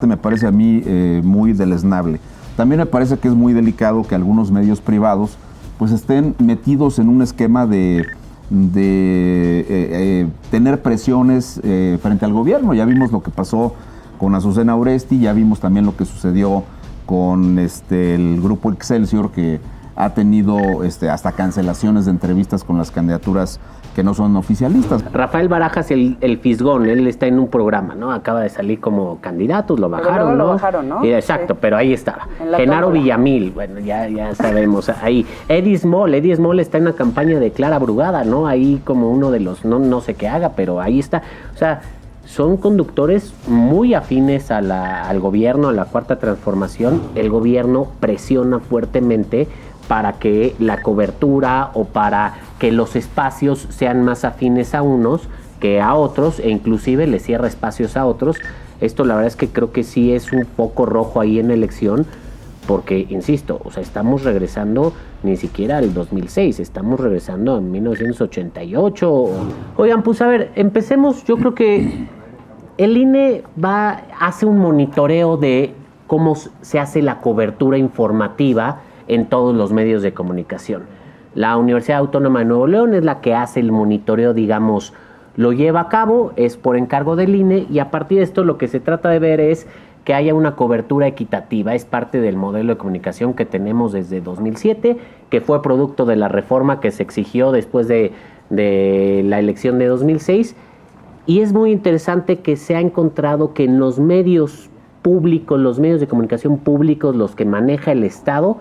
Me parece a mí muy deleznable. También me parece que es muy delicado que algunos medios privados pues estén metidos en un esquema de tener presiones frente al gobierno. Ya vimos lo que pasó con Azucena Oresti, ya vimos también lo que sucedió con el grupo Excelsior, que ha tenido hasta cancelaciones de entrevistas con las candidaturas que no son oficialistas. Rafael Barajas, el Fisgón, él está en un programa, ¿no? Acaba de salir como candidato, lo bajaron, ¿no? Lo bajaron, ¿no? Exacto, sí. Pero ahí estaba. Genaro tómbola. Villamil, bueno, ya sabemos. Ahí. Eddie Small está en una campaña de Clara Brugada, ¿no? Ahí como uno de los, no sé qué haga, pero ahí está. O sea, son conductores muy afines al gobierno, a la Cuarta Transformación. El gobierno presiona fuertemente para que la cobertura o para que los espacios sean más afines a unos que a otros, e inclusive le cierra espacios a otros. Esto la verdad es que creo que sí es un foco rojo ahí en elección, porque, insisto, o sea, estamos regresando ni siquiera al 2006, estamos regresando a 1988. Oigan, pues a ver, empecemos. Yo creo que el INE hace un monitoreo de cómo se hace la cobertura informativa en todos los medios de comunicación. La Universidad Autónoma de Nuevo León es la que hace el monitoreo, digamos, lo lleva a cabo, es por encargo del INE, y a partir de esto lo que se trata de ver es que haya una cobertura equitativa. Es parte del modelo de comunicación que tenemos desde 2007, que fue producto de la reforma que se exigió después de la elección de 2006, y es muy interesante que se ha encontrado que en los medios públicos, los medios de comunicación públicos, los que maneja el Estado,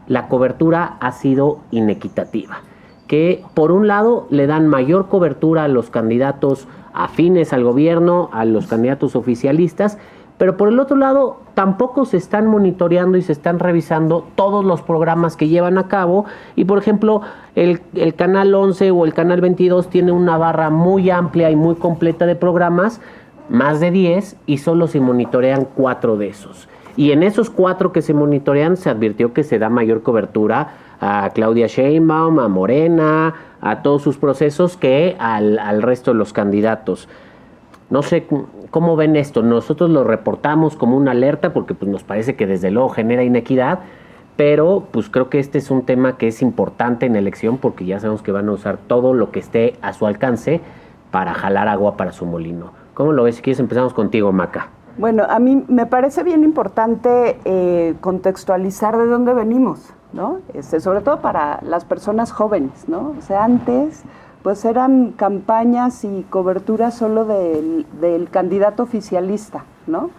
la cobertura ha sido inequitativa, que por un lado le dan mayor cobertura a los candidatos afines al gobierno, a los candidatos oficialistas, pero por el otro lado tampoco se están monitoreando y se están revisando todos los programas que llevan a cabo. Y por ejemplo, el Canal 11 o el Canal 22 tiene una barra muy amplia y muy completa de programas, más de 10, y solo se monitorean 4 de esos. Y en esos 4 que se monitorean se advirtió que se da mayor cobertura a Claudia Sheinbaum, a Morena, a todos sus procesos, que al resto de los candidatos. No sé cómo ven esto. Nosotros lo reportamos como una alerta porque pues, nos parece que desde luego genera inequidad, pero pues creo que este es un tema que es importante en elección, porque ya sabemos que van a usar todo lo que esté a su alcance para jalar agua para su molino. ¿Cómo lo ves? Si quieres empezamos contigo, Maca. Bueno, a mí me parece bien importante contextualizar de dónde venimos, ¿no? Sobre todo para las personas jóvenes, ¿no? O sea, antes pues eran campañas y coberturas solo del candidato oficialista, ¿no?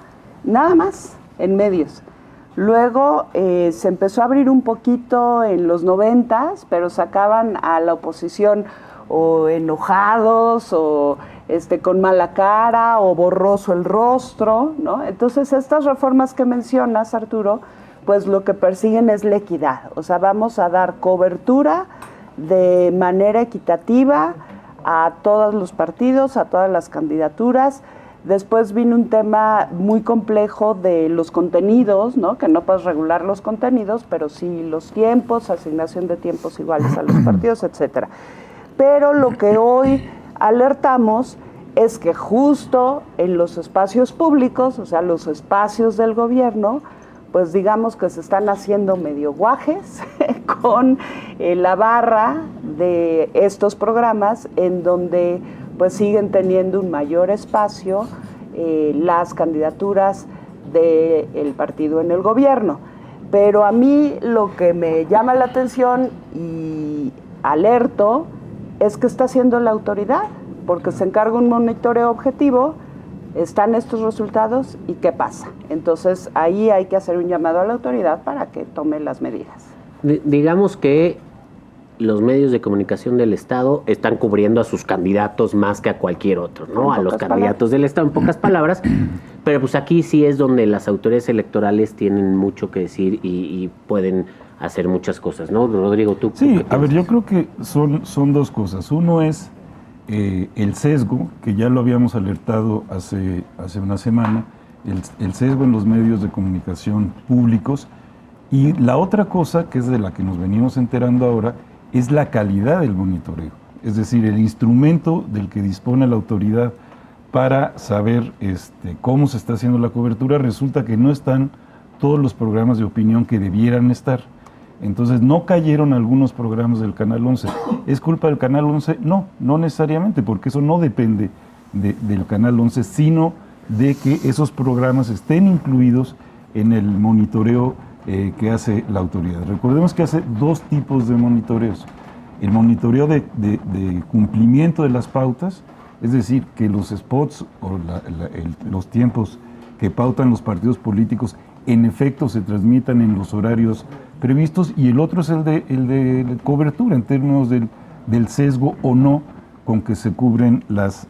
Nada más en medios. Luego se empezó a abrir un poquito en los 90s, pero sacaban a la oposición o enojados o con mala cara o borroso el rostro, ¿no? Entonces estas reformas que mencionas, Arturo, pues lo que persiguen es la equidad. O sea, vamos a dar cobertura de manera equitativa a todos los partidos, a todas las candidaturas. Después vino un tema muy complejo de los contenidos, ¿no? Que no puedes regular los contenidos, pero sí los tiempos, asignación de tiempos iguales a los partidos, etcétera. Pero lo que hoy alertamos es que justo en los espacios públicos, o sea, los espacios del gobierno, pues digamos que se están haciendo medio guajes con la barra de estos programas, en donde pues siguen teniendo un mayor espacio las candidaturas del partido en el gobierno. Pero a mí lo que me llama la atención y alerto es que está haciendo la autoridad, porque se encarga un monitoreo objetivo, están estos resultados y ¿qué pasa? Entonces ahí hay que hacer un llamado a la autoridad para que tome las medidas. Digamos que los medios de comunicación del Estado están cubriendo a sus candidatos más que a cualquier otro, ¿no? A los candidatos del Estado, en pocas palabras, pero pues aquí sí es donde las autoridades electorales tienen mucho que decir y pueden hacer muchas cosas, ¿no? Rodrigo, ¿tú? Sí, a ver, yo creo que son 2 cosas. Uno es el sesgo, que ya lo habíamos alertado hace una semana, el sesgo en los medios de comunicación públicos. Y la otra cosa, que es de la que nos venimos enterando ahora, es la calidad del monitoreo. Es decir, el instrumento del que dispone la autoridad para saber cómo se está haciendo la cobertura. Resulta que no están todos los programas de opinión que debieran estar. Entonces no cayeron algunos programas del Canal 11. ¿Es culpa del Canal 11? No necesariamente, porque eso no depende del Canal 11, sino de que esos programas estén incluidos en el monitoreo que hace la autoridad. Recordemos que hace dos tipos de monitoreos. El monitoreo de cumplimiento de las pautas, es decir, que los spots o los tiempos que pautan los partidos políticos en efecto se transmitan en los horarios previstos, y el otro es el de cobertura en términos del sesgo o no con que se cubren las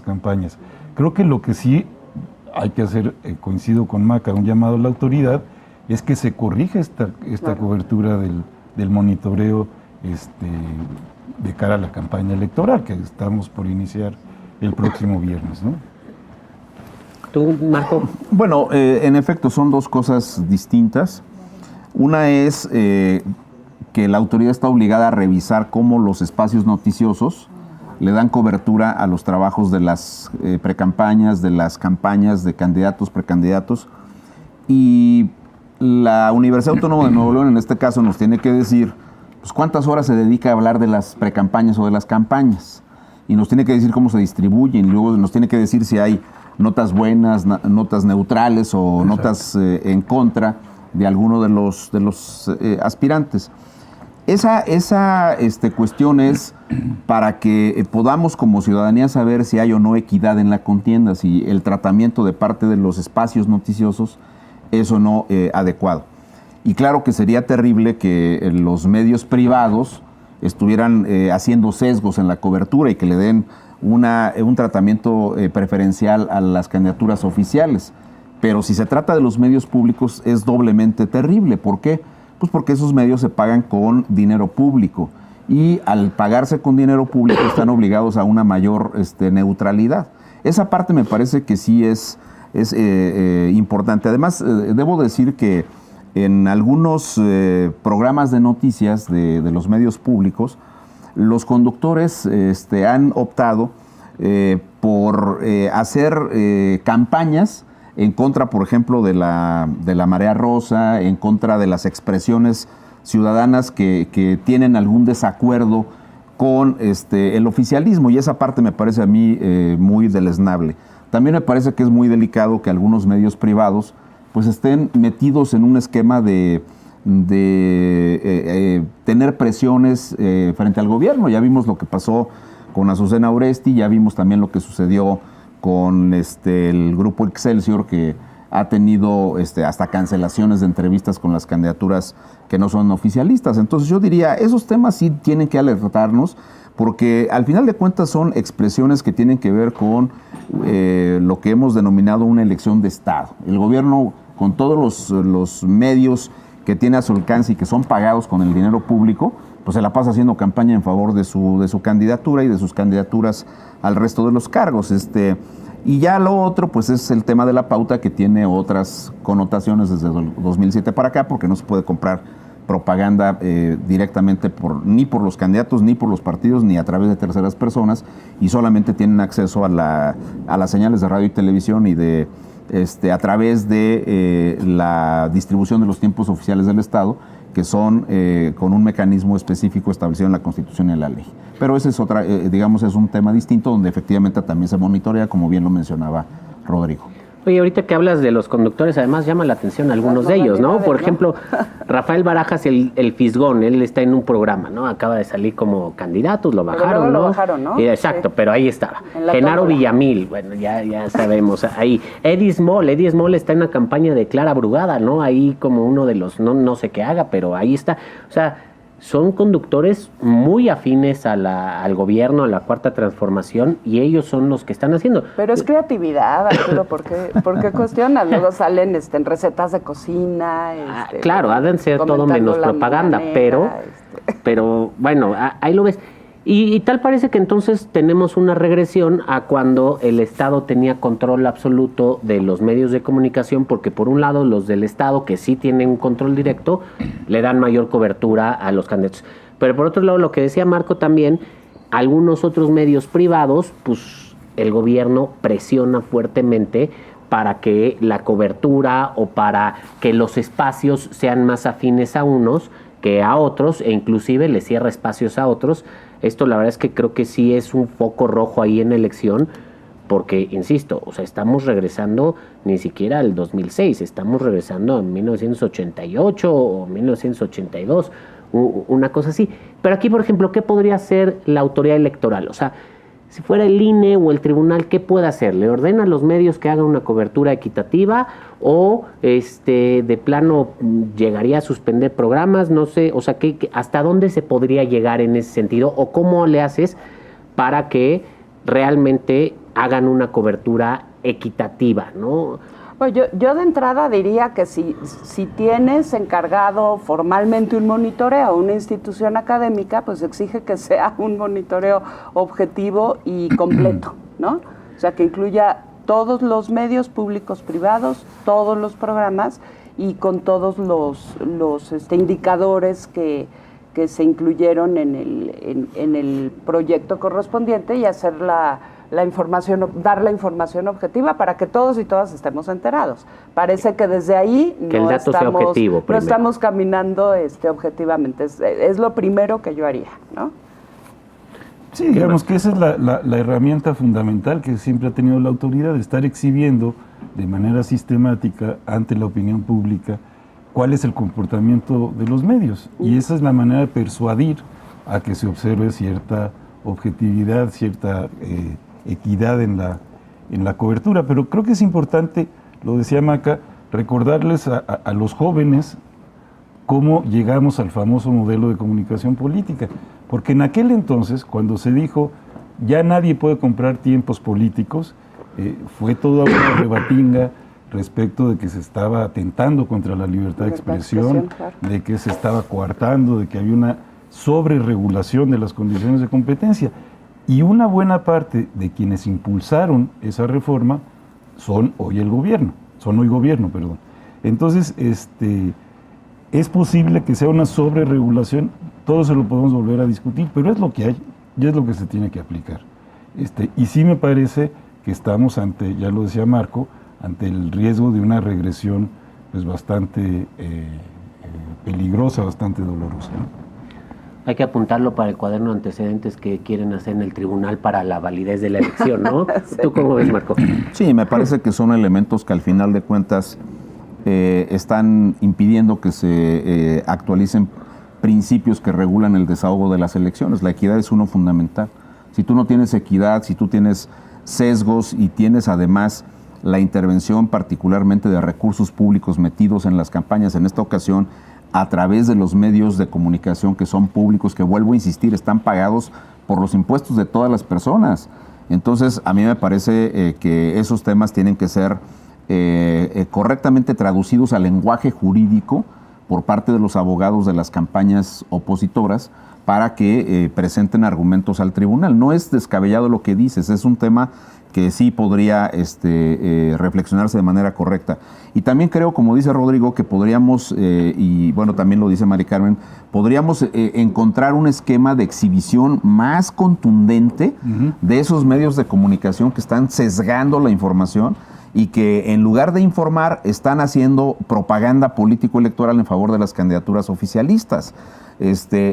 campañas. Creo que lo que sí hay que hacer, coincido con Maca, un llamado a la autoridad, es que se corrija esta claro, cobertura del monitoreo de cara a la campaña electoral que estamos por iniciar el próximo viernes, ¿no? ¿Tú, Marco? Bueno, en efecto, son dos cosas distintas. Una es que la autoridad está obligada a revisar cómo los espacios noticiosos le dan cobertura a los trabajos de las precampañas, de las campañas de candidatos, precandidatos. Y la Universidad Autónoma de Nuevo León, en este caso, nos tiene que decir pues, cuántas horas se dedica a hablar de las precampañas o de las campañas. Y nos tiene que decir cómo se distribuyen. Luego nos tiene que decir si hay notas buenas, notas neutrales o exacto, notas en contra de alguno de los aspirantes. Esa cuestión es para que podamos como ciudadanía saber si hay o no equidad en la contienda, si el tratamiento de parte de los espacios noticiosos es o no adecuado. Y claro que sería terrible que los medios privados estuvieran haciendo sesgos en la cobertura y que le den un tratamiento preferencial a las candidaturas oficiales. Pero si se trata de los medios públicos es doblemente terrible. ¿Por qué? Pues porque esos medios se pagan con dinero público y al pagarse con dinero público están obligados a una mayor neutralidad. Esa parte me parece que sí es importante. Además, debo decir que en algunos programas de noticias de los medios públicos, los conductores han optado por hacer campañas en contra, por ejemplo, de la marea rosa, en contra de las expresiones ciudadanas que tienen algún desacuerdo con el oficialismo, y esa parte me parece a mí muy deleznable. También me parece que es muy delicado que algunos medios privados pues estén metidos en un esquema de tener presiones frente al gobierno. Ya vimos lo que pasó con Azucena Oresti, ya vimos también lo que sucedió con el grupo Excelsior, que ha tenido hasta cancelaciones de entrevistas con las candidaturas que no son oficialistas. Entonces yo diría, esos temas sí tienen que alertarnos, porque al final de cuentas son expresiones que tienen que ver con lo que hemos denominado una elección de Estado. El gobierno, con todos los medios que tiene a su alcance y que son pagados con el dinero público, pues se la pasa haciendo campaña en favor de su candidatura y de sus candidaturas al resto de los cargos. Y ya lo otro, pues es el tema de la pauta, que tiene otras connotaciones desde 2007 para acá, porque no se puede comprar propaganda directamente ni por los candidatos, ni por los partidos, ni a través de terceras personas, y solamente tienen acceso a las señales de radio y televisión y a través de la distribución de los tiempos oficiales del Estado, que son con un mecanismo específico establecido en la Constitución y en la ley. Pero ese es es un tema distinto, donde efectivamente también se monitorea, como bien lo mencionaba Rodrigo. Oye, ahorita que hablas de los conductores, además llama la atención algunos de ellos, ¿no? Por ejemplo, Rafael Barajas, el Fisgón, él está en un programa, ¿no? Acaba de salir como candidato, lo bajaron, ¿no? Lo bajaron, ¿no? Exacto, sí, pero ahí estaba. tómbola. Genaro Villamil, bueno, ya sabemos. Ahí, Eddie Small está en una campaña de Clara Brugada, ¿no? Ahí como uno de los, no sé qué haga, pero ahí está. O sea, son conductores muy afines al gobierno, a la Cuarta Transformación, y ellos son los que están haciendo. Pero es creatividad, Arturo, ¿por qué cuestionas? Luego salen en recetas de cocina. Claro, ha ser todo menos propaganda, manera, pero bueno, ahí lo ves. Y tal parece que entonces tenemos una regresión a cuando el Estado tenía control absoluto de los medios de comunicación, porque por un lado los del Estado, que sí tienen un control directo, le dan mayor cobertura a los candidatos. Pero por otro lado, lo que decía Marco también, algunos otros medios privados, pues el gobierno presiona fuertemente para que la cobertura o para que los espacios sean más afines a unos que a otros, e inclusive le cierra espacios a otros. Esto la verdad es que creo que sí es un foco rojo ahí en elección, porque, insisto, o sea, estamos regresando ni siquiera al 2006, estamos regresando a 1988 o 1982, una cosa así. Pero aquí, por ejemplo, ¿qué podría hacer la autoridad electoral? O sea, si fuera el INE o el tribunal, ¿qué puede hacer? ¿Le ordena a los medios que hagan una cobertura equitativa o de plano llegaría a suspender programas? No sé, o sea, ¿hasta dónde se podría llegar en ese sentido? ¿O cómo le haces para que realmente hagan una cobertura equitativa, ¿no? Bueno, yo de entrada diría que si tienes encargado formalmente un monitoreo a una institución académica, pues exige que sea un monitoreo objetivo y completo, ¿no? O sea, que incluya todos los medios públicos, privados, todos los programas y con todos los indicadores que se incluyeron en el proyecto correspondiente, y hacer la información, dar la información objetiva para que todos y todas estemos enterados. Parece que desde ahí que el dato sea objetivo, no estamos caminando objetivamente. Es lo primero que yo haría, ¿no? Sí, digamos que esa es la herramienta fundamental que siempre ha tenido la autoridad, de estar exhibiendo de manera sistemática ante la opinión pública cuál es el comportamiento de los medios. Y esa es la manera de persuadir a que se observe cierta objetividad, cierta equidad en la cobertura. Pero creo que es importante, lo decía Maca, recordarles a los jóvenes cómo llegamos al famoso modelo de comunicación política. Porque en aquel entonces, cuando se dijo ya nadie puede comprar tiempos políticos, fue toda una rebatinga respecto de que se estaba atentando contra la libertad de expresión, claro, de que se estaba coartando, de que había una sobreregulación de las condiciones de competencia. Y una buena parte de quienes impulsaron esa reforma son hoy gobierno, perdón. Entonces, es posible que sea una sobreregulación, todo se lo podemos volver a discutir, pero es lo que hay y es lo que se tiene que aplicar. Y sí me parece que estamos ante, ya lo decía Marco, ante el riesgo de una regresión pues bastante peligrosa, bastante dolorosa, ¿no? Hay que apuntarlo para el cuaderno de antecedentes que quieren hacer en el tribunal para la validez de la elección, ¿no? Sí. ¿Tú cómo ves, Marco? Sí, me parece que son elementos que al final de cuentas están impidiendo que se actualicen principios que regulan el desahogo de las elecciones. La equidad es uno fundamental. Si tú no tienes equidad, si tú tienes sesgos y tienes además la intervención particularmente de recursos públicos metidos en las campañas, en esta ocasión a través de los medios de comunicación que son públicos, que vuelvo a insistir, están pagados por los impuestos de todas las personas. Entonces, a mí me parece que esos temas tienen que ser correctamente traducidos al lenguaje jurídico por parte de los abogados de las campañas opositoras para que presenten argumentos al tribunal. No es descabellado lo que dices, es un tema que sí podría reflexionarse de manera correcta. Y también creo, como dice Rodrigo, que podríamos, y bueno, también lo dice Mari Carmen, podríamos encontrar un esquema de exhibición más contundente de esos medios de comunicación que están sesgando la información y que en lugar de informar están haciendo propaganda político-electoral en favor de las candidaturas oficialistas.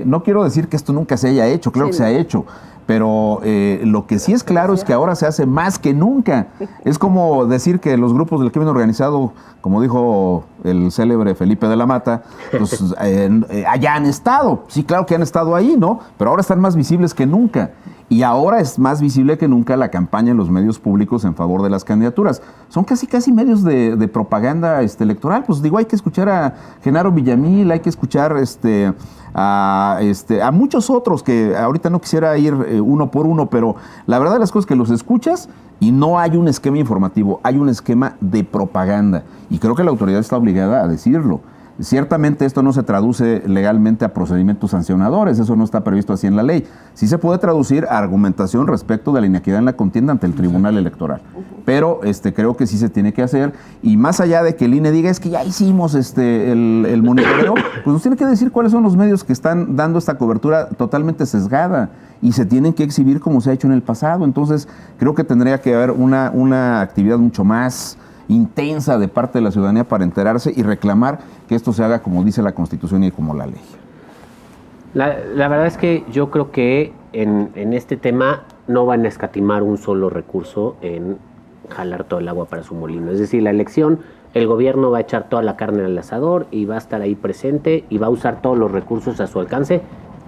No quiero decir que esto nunca se haya hecho, claro que se ha hecho, pero lo que sí es claro es que ahora se hace más que nunca. Es como decir que los grupos del crimen organizado, como dijo el célebre Felipe de la Mata, pues allá han estado. Sí, claro que han estado ahí, ¿no? Pero ahora están más visibles que nunca. Y ahora es más visible que nunca la campaña en los medios públicos en favor de las candidaturas. Son casi medios de propaganda electoral. Pues digo, hay que escuchar a Genaro Villamil, hay que escuchar a muchos otros que ahorita no quisiera ir uno por uno, pero la verdad de las cosas es que los escuchas y no hay un esquema informativo, hay un esquema de propaganda. Y creo que la autoridad está obligada a decirlo. Ciertamente esto no se traduce legalmente a procedimientos sancionadores, eso no está previsto así en la ley. Sí se puede traducir a argumentación respecto de la inequidad en la contienda ante el Tribunal Electoral. Pero creo que sí se tiene que hacer, y más allá de que el INE diga es que ya hicimos el monitoreo, pues nos tiene que decir cuáles son los medios que están dando esta cobertura totalmente sesgada y se tienen que exhibir como se ha hecho en el pasado. Entonces creo que tendría que haber una actividad mucho más intensa de parte de la ciudadanía para enterarse y reclamar que esto se haga como dice la Constitución y como la ley. La verdad es que yo creo que en este tema no van a escatimar un solo recurso en jalar todo el agua para su molino. Es decir, la elección, el gobierno va a echar toda la carne al asador y va a estar ahí presente y va a usar todos los recursos a su alcance,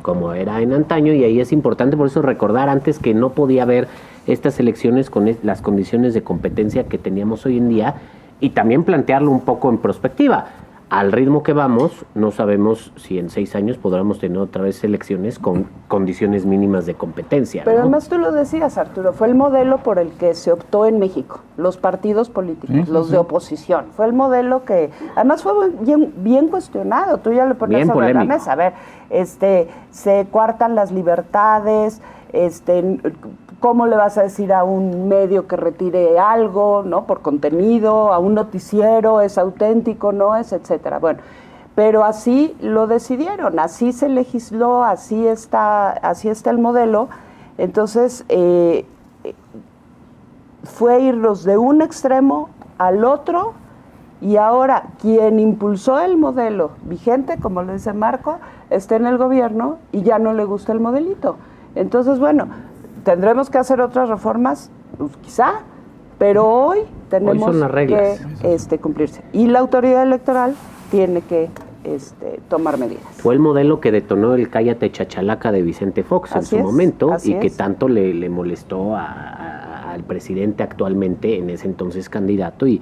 como era en antaño, y ahí es importante por eso recordar antes que no podía haber estas elecciones con las condiciones de competencia que teníamos hoy en día, y también plantearlo un poco en perspectiva. Al ritmo que vamos, no sabemos si en 6 años podremos tener otra vez elecciones con condiciones mínimas de competencia, Pero ¿no? además tú lo decías, Arturo, fue el modelo por el que se optó en México, los partidos políticos, los de oposición. Fue el modelo que, además fue bien cuestionado, tú ya lo ponías Bien sobre polémico. la mesa. A ver, se coartan las libertades, ¿cómo le vas a decir a un medio que retire algo, ¿no? Por contenido, a un noticiero, es auténtico, no es, etcétera. Bueno, pero así lo decidieron, así se legisló, así está el modelo. Entonces, fue irnos de un extremo al otro, y ahora quien impulsó el modelo vigente, como lo dice Marco, está en el gobierno y ya no le gusta el modelito. Entonces, bueno, tendremos que hacer otras reformas, pues, quizá, pero hoy tenemos son las reglas. que cumplirse. Y la autoridad electoral tiene que tomar medidas. Fue el modelo que detonó el cállate chachalaca de Vicente Fox en Así su es, momento, así y que es. tanto le molestó al presidente actualmente, en ese entonces candidato, y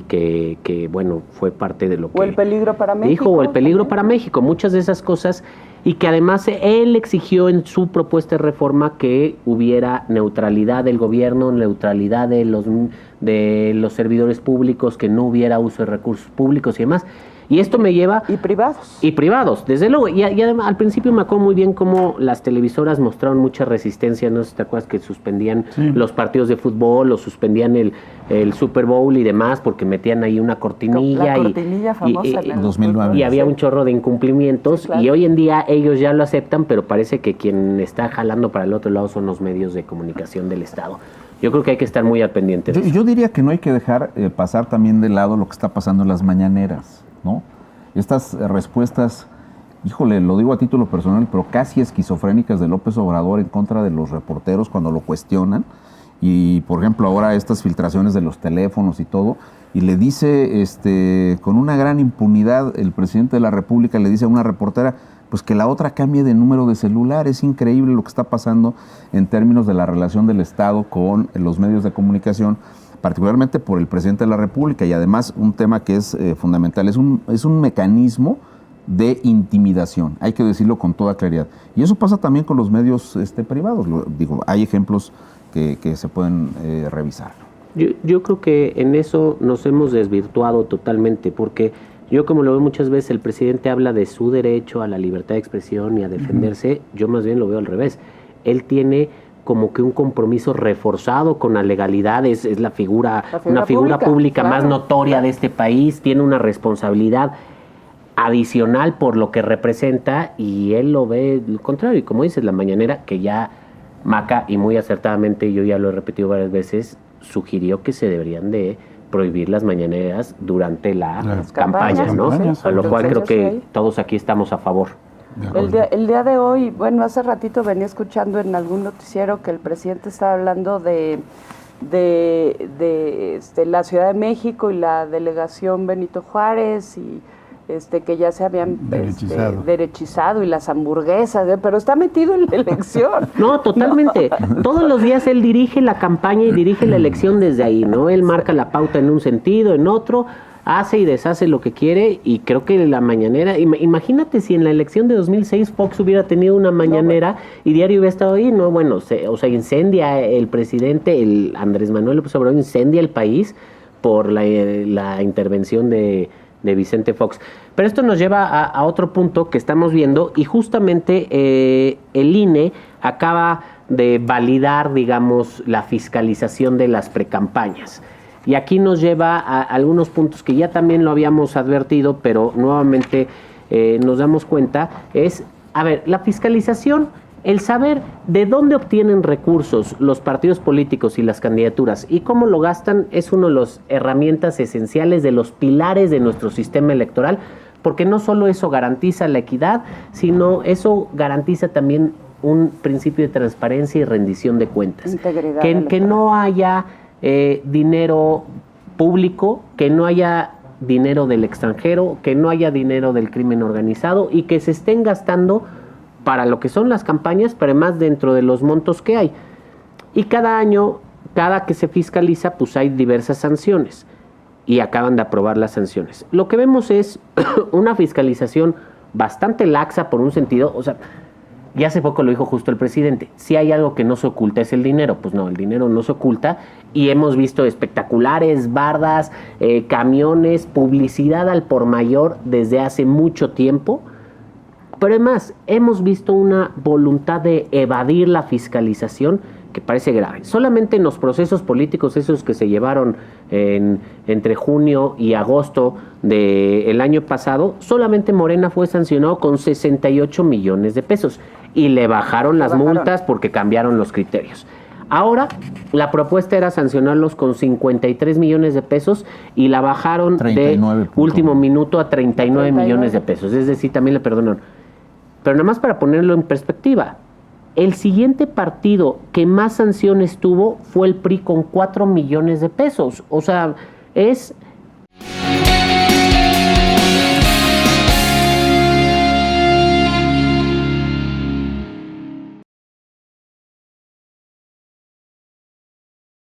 que bueno, fue parte de lo que O el peligro para México. dijo, o el peligro también. para México, muchas de esas cosas, y que además él exigió en su propuesta de reforma que hubiera neutralidad del gobierno, neutralidad de los servidores públicos, que no hubiera uso de recursos públicos y demás. Y esto me lleva... Y privados. Y privados, desde luego. Y además, al principio me acuerdo muy bien cómo las televisoras mostraron mucha resistencia. No sé si te acuerdas que suspendían los partidos de fútbol, o suspendían el Super Bowl y demás, porque metían ahí una cortinilla. La cortinilla famosa. en 2009. Y había Sí. un chorro de incumplimientos. Sí, claro. Y hoy en día ellos ya lo aceptan, pero parece que quien está jalando para el otro lado son los medios de comunicación del Estado. Yo creo que hay que estar muy al pendiente de eso. Yo diría que no hay que dejar pasar también de lado lo que está pasando en las mañaneras, ¿no? Estas respuestas, híjole, lo digo a título personal, pero casi esquizofrénicas de López Obrador en contra de los reporteros cuando lo cuestionan. Y, por ejemplo, ahora estas filtraciones de los teléfonos y todo, y le dice, con una gran impunidad, el presidente de la República le dice a una reportera, pues que la otra cambie de número de celular. Es increíble lo que está pasando en términos de la relación del Estado con los medios de comunicación, particularmente por el presidente de la República, y además un tema que es fundamental, es un mecanismo de intimidación, hay que decirlo con toda claridad. Y eso pasa también con los medios privados. Hay ejemplos que se pueden revisar. Yo creo que en eso nos hemos desvirtuado totalmente, porque yo, como lo veo muchas veces, el presidente habla de su derecho a la libertad de expresión y a defenderse. Yo más bien lo veo al revés. Él tiene como que un compromiso reforzado con la legalidad, es una figura pública claro, más notoria de este país, tiene una responsabilidad adicional por lo que representa, y él lo ve lo contrario. Y como dices, la mañanera, que ya Maca, y muy acertadamente, yo ya lo he repetido varias veces, sugirió que se deberían de prohibir las mañaneras durante las campañas, ¿no? Campañas, A lo cual sí, creo sí, que sí. todos aquí estamos a favor. El día de hoy, bueno, hace ratito venía escuchando en algún noticiero que el presidente estaba hablando de la Ciudad de México y la delegación Benito Juárez, y que ya se habían derechizado, y las hamburguesas, pero está metido en la elección. No, totalmente. Todos los días él dirige la campaña y dirige la elección desde ahí, ¿no? Él marca la pauta en un sentido, en otro, hace y deshace lo que quiere, y creo que la mañanera, imagínate si en la elección de 2006 Fox hubiera tenido una mañanera y Diario hubiera estado ahí, no, bueno, incendia el presidente, el Andrés Manuel López Obrador incendia el país por la intervención de Vicente Fox. Pero esto nos lleva a otro punto que estamos viendo, y justamente el INE acaba de validar, digamos, la fiscalización de las precampañas. Y aquí nos lleva a algunos puntos que ya también lo habíamos advertido, pero nuevamente nos damos cuenta, es, a ver, la fiscalización, el saber de dónde obtienen recursos los partidos políticos y las candidaturas y cómo lo gastan es una de las herramientas esenciales, de los pilares de nuestro sistema electoral, porque no solo eso garantiza la equidad, sino eso garantiza también un principio de transparencia y rendición de cuentas. Integridad Que no haya dinero público, que no haya dinero del extranjero, que no haya dinero del crimen organizado y que se estén gastando para lo que son las campañas, pero además dentro de los montos que hay. Y cada año, cada que se fiscaliza, pues hay diversas sanciones y acaban de aprobar las sanciones. Lo que vemos es una fiscalización bastante laxa por un sentido, o sea, y hace poco lo dijo justo el presidente, si hay algo que no se oculta es el dinero. Pues no, el dinero no se oculta y hemos visto espectaculares, bardas, camiones, publicidad al por mayor desde hace mucho tiempo. Pero además hemos visto una voluntad de evadir la fiscalización que parece grave. Solamente en los procesos políticos, esos que se llevaron entre junio y agosto del año pasado, solamente Morena fue sancionado con 68 millones de pesos y le bajaron las multas porque cambiaron los criterios. Ahora, la propuesta era sancionarlos con 53 millones de pesos y la bajaron de último minuto a 39 millones de pesos. Es decir, también le perdonaron. Pero nada más para ponerlo en perspectiva, el siguiente partido que más sanciones tuvo fue el PRI con 4 millones de pesos. O sea, es